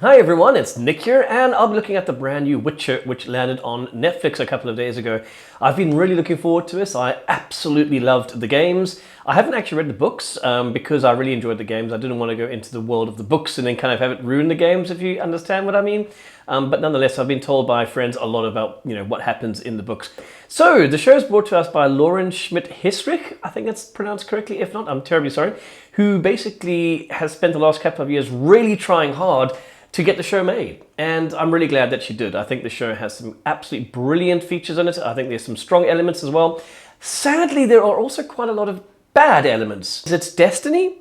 Hi everyone, it's Nick here, and I'm looking at the brand new Witcher, which landed on Netflix a couple of days ago. I've been really looking forward to this. I absolutely loved the games. I haven't actually read the books because I really enjoyed the games. I didn't want to go into the world of the books and then kind of have it ruin the games, if you understand what I mean. But nonetheless, I've been told by friends a lot about what happens in the books. So the show is brought to us by Lauren Schmidt-Hissrich, I think that's pronounced correctly. If not, I'm terribly sorry. Who basically has spent the last couple of years really trying hard to get the show made. And I'm really glad that she did. I think the show has some absolutely brilliant features in it. I think there's some strong elements as well. Sadly, there are also quite a lot of bad elements. It's destiny?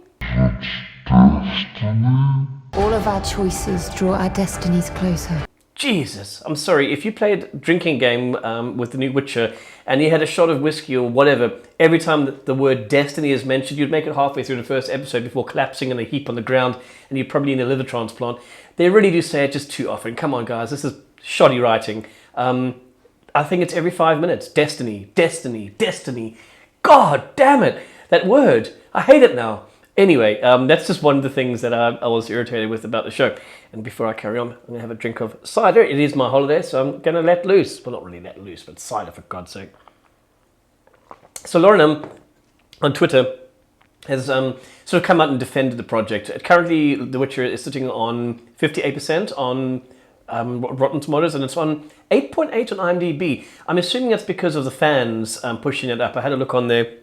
All of our choices draw our destinies closer. Jesus, I'm sorry, if you played a drinking game with the new Witcher and you had a shot of whiskey or whatever, every time the word destiny is mentioned, you'd make it halfway through the first episode before collapsing in a heap on the ground and you'd probably need a liver transplant. They really do say it just too often. Come on, guys, this is shoddy writing. I think it's every 5 minutes. Destiny, destiny, destiny. God damn it, that word. I hate it now. Anyway, that's just one of the things that I was irritated with about the show. And before I carry on, I'm going to have a drink of cider. It is my holiday, so I'm going to let loose. Well, not really let loose, but cider, for God's sake. So Lauren on Twitter has sort of come out and defended the project. Currently, The Witcher is sitting on 58% on Rotten Tomatoes, and it's on 8.8 on IMDb. I'm assuming that's because of the fans pushing it up. I had a look on there.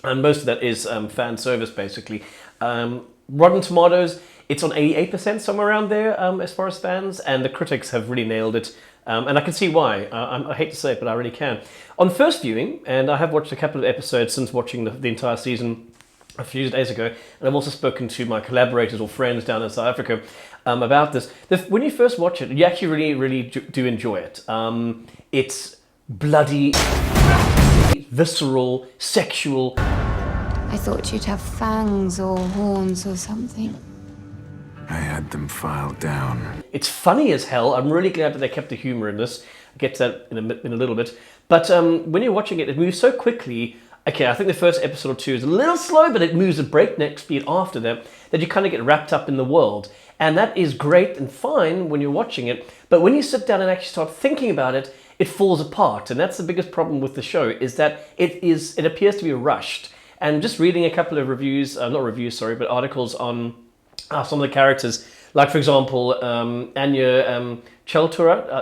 And most of that is fan service, basically. Rotten Tomatoes, it's on 88%, somewhere around there, as far as fans, and the critics have really nailed it. And I can see why. I hate to say it, but I really can. On first viewing, and I have watched a couple of episodes since watching the entire season a few days ago, and I've also spoken to my collaborators or friends down in South Africa about this. When you first watch it, you actually really, really do enjoy it. It's bloody, visceral, sexual. I thought you'd have fangs or horns or something. I had them filed down. It's funny as hell. I'm really glad that they kept the humor in this. I'll get to that in a little bit. But when you're watching it, it moves so quickly. Okay, I think the first episode or two is a little slow, but it moves at breakneck speed after that you kind of get wrapped up in the world. And that is great and fine when you're watching it. But when you sit down and actually start thinking about it, it falls apart. And that's the biggest problem with the show, is that it appears to be rushed. And just reading a couple of but articles on some of the characters, like for example, Anya Chalotra?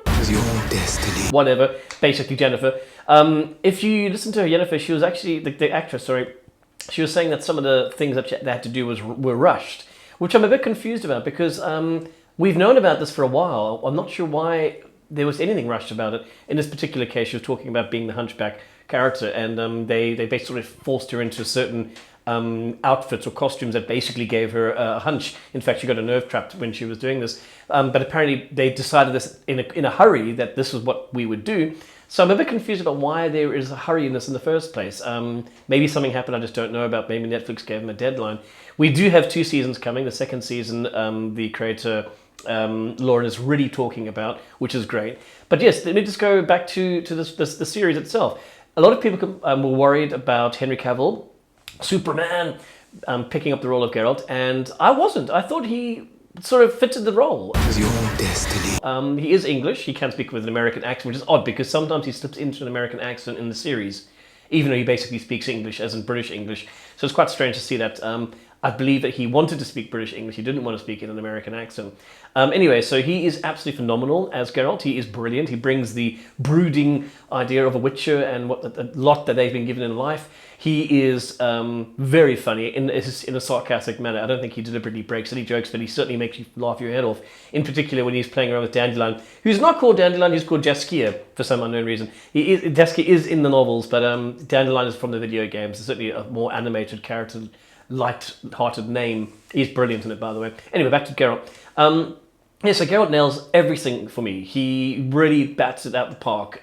It's your destiny. Whatever, basically Jennifer. If you listen to her, Jennifer, she was actually, the actress, sorry, she was saying that some of the things that they had to do were rushed, which I'm a bit confused about because we've known about this for a while. I'm not sure why there was anything rushed about it. In this particular case, she was talking about being the hunchback character, and they basically forced her into certain outfits or costumes that basically gave her a hunch. In fact, she got a nerve trapped when she was doing this. But apparently they decided this in a hurry, that this was what we would do. So I'm a bit confused about why there is a hurry in this in the first place. Maybe something happened I just don't know about. Maybe Netflix gave them a deadline. We do have 2 seasons coming. The second season, the creator Lauren is really talking about, which is great. But yes, let me just go back to the series itself. A lot of people were worried about Henry Cavill, Superman, picking up the role of Geralt, and I wasn't. I thought he sort of fitted the role. It's your destiny. He is English. He can speak with an American accent, which is odd because sometimes he slips into an American accent in the series, even though he basically speaks English, as in British English. So it's quite strange to see that. I believe that he wanted to speak British English. He didn't want to speak in an American accent. Anyway, so he is absolutely phenomenal as Geralt. He is brilliant. He brings the brooding idea of a Witcher and what the lot that they've been given in life. He is very funny in a sarcastic manner. I don't think he deliberately breaks any jokes, but he certainly makes you laugh your head off. In particular, when he's playing around with Dandelion, who's not called Dandelion, he's called Jaskier for some unknown reason. Jaskier is in the novels, but Dandelion is from the video games. It's certainly a more animated character, light-hearted name. He's brilliant in it, by the way. Anyway, back to Geralt. So Geralt nails everything for me. He really bats it out the park.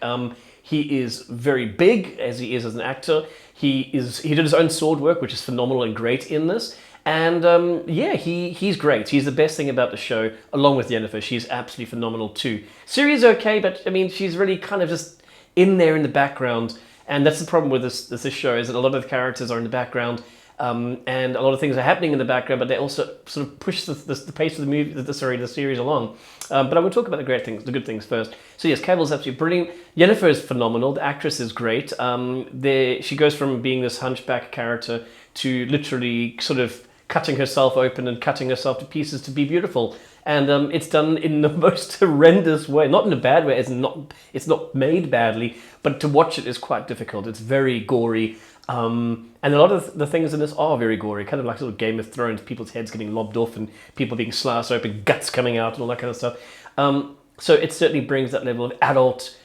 He is very big, as he is as an actor. He did his own sword work, which is phenomenal and great in this. And he's great. He's the best thing about the show, along with Yennefer. She's absolutely phenomenal too. Ciri's okay, but I mean, she's really kind of just in there in the background. And that's the problem with this show, is that a lot of the characters are in the background and a lot of things are happening in the background, but they also sort of push the pace of the movie, the series along. But I'm going to talk about the great things, the good things first. So yes, Cavill's absolutely brilliant. Yennefer is phenomenal. The actress is great. She goes from being this hunchback character to literally sort of cutting herself open and cutting herself to pieces to be beautiful. And it's done in the most horrendous way, not in a bad way, it's not made badly, but to watch it is quite difficult. It's very gory. And a lot of the things in this are very gory, kind of like sort of Game of Thrones, people's heads getting lobbed off and people being sliced open, guts coming out and all that kind of stuff. So it certainly brings that level of adult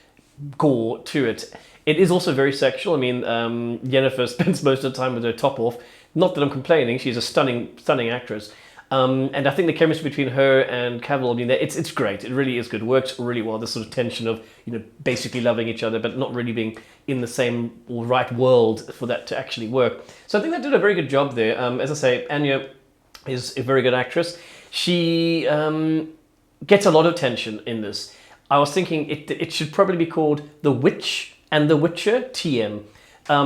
gore to it. It is also very sexual. I mean, Yennefer spends most of the time with her top off. Not that I'm complaining, she's a stunning actress. And I think the chemistry between her and Cavill, I mean, it's great. It really is good. Works really well. This sort of tension of, basically loving each other, but not really being in the same or right world for that to actually work. So I think they did a very good job there. As I say, Anya is a very good actress. She gets a lot of tension in this. I was thinking it should probably be called The Witch and The Witcher, TM.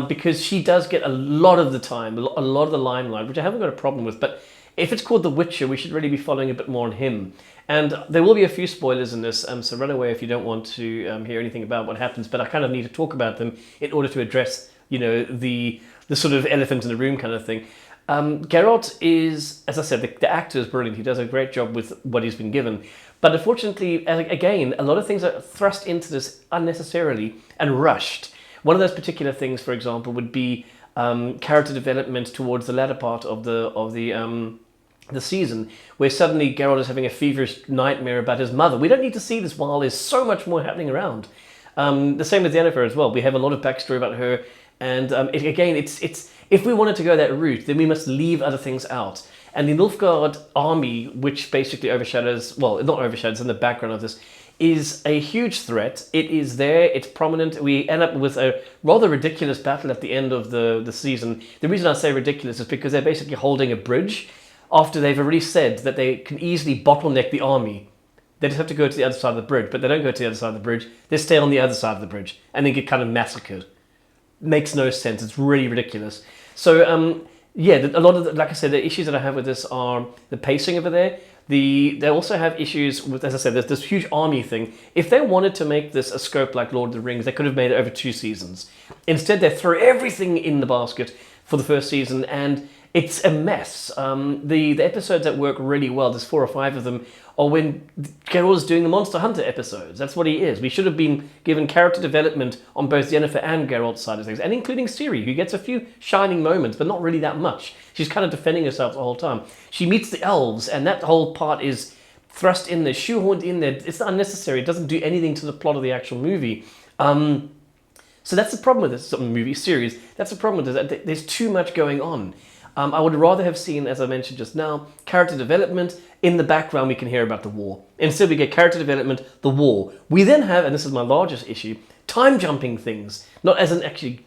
Because she does get a lot of the time, a lot of the limelight, which I haven't got a problem with. But if it's called The Witcher, we should really be following a bit more on him. And there will be a few spoilers in this, so run away if you don't want to hear anything about what happens. But I kind of need to talk about them in order to address, the sort of elephant in the room kind of thing. Geralt is, as I said, the actor is brilliant. He does a great job with what he's been given. But unfortunately, again, a lot of things are thrust into this unnecessarily and rushed. One of those particular things, for example, would be character development towards the latter part of the season, where suddenly Geralt is having a feverish nightmare about his mother. We don't need to see this while there's so much more happening around. The same with Yennefer as well. We have a lot of backstory about her, and it's if we wanted to go that route, then we must leave other things out. And the Nilfgaard army, which basically overshadows, well, not overshadows, in the background of this, is a huge threat. It is there, it's prominent. We end up with a rather ridiculous battle at the end of the season. The reason I say ridiculous is because they're basically holding a bridge after they've already said that they can easily bottleneck the army. They just have to go to the other side of the bridge, but they don't go to the other side of the bridge. They stay on the other side of the bridge and then get kind of massacred. Makes no sense. It's really ridiculous. So, a lot of like I said, the issues that I have with this are the pacing over there. They also have issues with, as I said, there's this huge army thing. If they wanted to make this a scope like Lord of the Rings, they could have made it over 2 seasons. Instead, they throw everything in the basket for the first season, and it's a mess. The episodes that work really well, there's 4 or 5 of them, are when Geralt is doing the Monster Hunter episodes. That's what he is. We should have been given character development on both Yennefer and Geralt's side of things, and including Ciri, who gets a few shining moments, but not really that much. She's kind of defending herself the whole time. She meets the elves, and that whole part is thrust in there, shoehorned in there. It's unnecessary. It doesn't do anything to the plot of the actual movie. So that's the problem with this movie series. That's the problem with this. There's too much going on. I would rather have seen, as I mentioned just now, character development. In the background, we can hear about the war. Instead, we get character development, the war. We then have, and this is my largest issue, time jumping things. Not as an actually,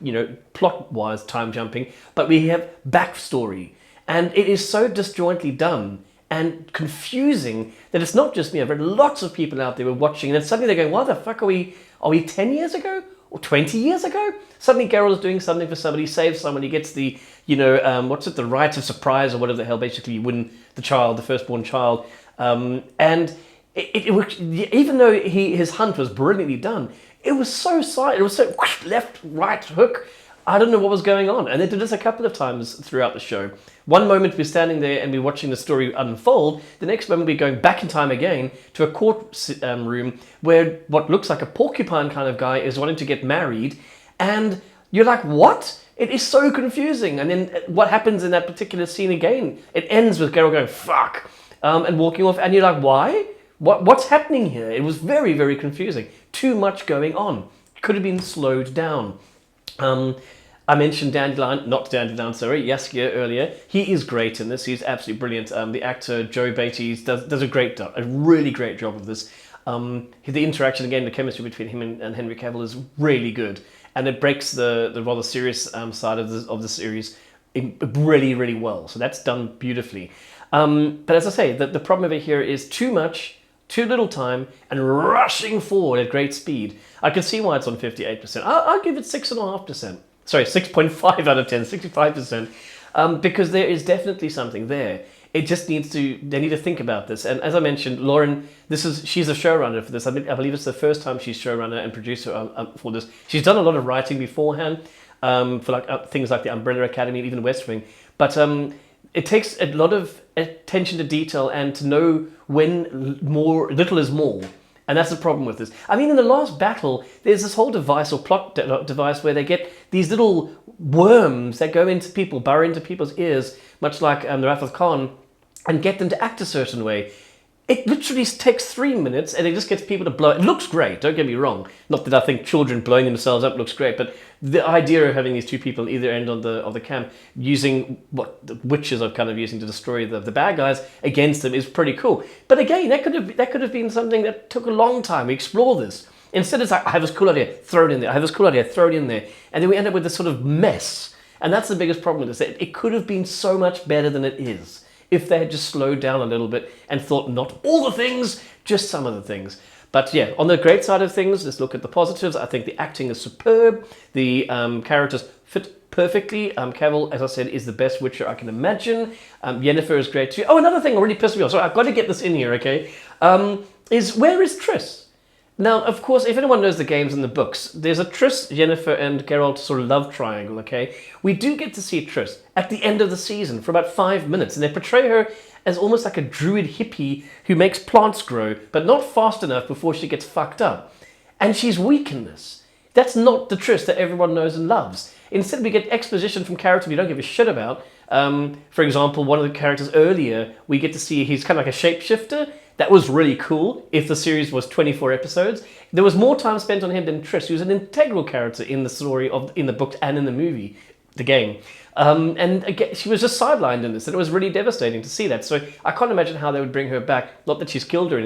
plot-wise time jumping, but we have backstory. And it is so disjointly done and confusing that it's not just me. I've read lots of people out there who are watching, and then suddenly they're going, "Why the fuck are we 10 years ago? Or 20 years ago?" Suddenly Geralt is doing something for somebody, saves someone, he gets the, the right of surprise or whatever the hell, basically you win the firstborn child. And even though his hunt was brilliantly done, it was so silent, it was so left, right, hook. I don't know what was going on. And they did this a couple of times throughout the show. One moment we're standing there and we're watching the story unfold. The next moment we're going back in time again to a court room where what looks like a porcupine kind of guy is wanting to get married. And you're like, what? It is so confusing. And then what happens in that particular scene again? It ends with Geralt going, fuck, and walking off. And you're like, why? What's happening here? It was very, very confusing. Too much going on. Could have been slowed down. I mentioned Jaskier earlier. He is great in this. He's absolutely brilliant. The actor Joe Beatty does a really great job of this. The interaction, again, the chemistry between him and Henry Cavill is really good. And it breaks the rather serious side of the series really, really well. So that's done beautifully. But as I say, the problem over here is too much, too little time, and rushing forward at great speed. I can see why it's on 58%. I'll give it 6.5%. Sorry, 6.5 out of 10, 65%. because there is definitely something there. It just needs to. They need to think about this. And as I mentioned, Lauren, she's a showrunner for this. I believe it's the first time she's showrunner and producer for this. She's done a lot of writing beforehand for like things like the Umbrella Academy, even West Wing. But it takes a lot of attention to detail and to know when little is more. And that's the problem with this. I mean, in the last battle, there's this whole device or plot device where they get these little worms that go into people, burrow into people's ears, much like the Wrath of Khan, and get them to act a certain way. It literally takes 3 minutes and it just gets people to blow. It looks great, don't get me wrong. Not that I think children blowing themselves up looks great, but the idea of having these two people on either end of the camp using what the witches are kind of using to destroy the bad guys against them is pretty cool. But again, that could have been something that took a long time. We explore this. Instead it's like, I have this cool idea, throw it in there. I have this cool idea, throw it in there. And then we end up with this sort of mess. And that's the biggest problem with this. It could have been so much better than it is if they had just slowed down a little bit and thought not all the things, just some of the things. But yeah, on the great side of things, let's look at the positives. I think the acting is superb. The characters fit perfectly. Cavill, as I said, is the best Witcher I can imagine. Yennefer is great too. Oh, another thing already pissed me off. So I've got to get this in here, okay? Where is Triss? Now, of course, if anyone knows the games and the books, there's a Triss, Yennefer, and Geralt sort of love triangle, okay? We do get to see Triss at the end of the season for about 5 minutes, and they portray her as almost like a druid hippie who makes plants grow, but not fast enough before she gets fucked up. And she's weak in this. That's not the Triss that everyone knows and loves. Instead, we get exposition from characters we don't give a shit about. For example, one of the characters earlier, we get to see he's kind of like a shapeshifter. That was really cool. If the series was 24 episodes, there was more time spent on him than Triss, who's an integral character in the story in the book and in the movie, the game. And again, she was just sidelined in this, and it was really devastating to see that. So I can't imagine how they would bring her back. Not that she's killed or anything, but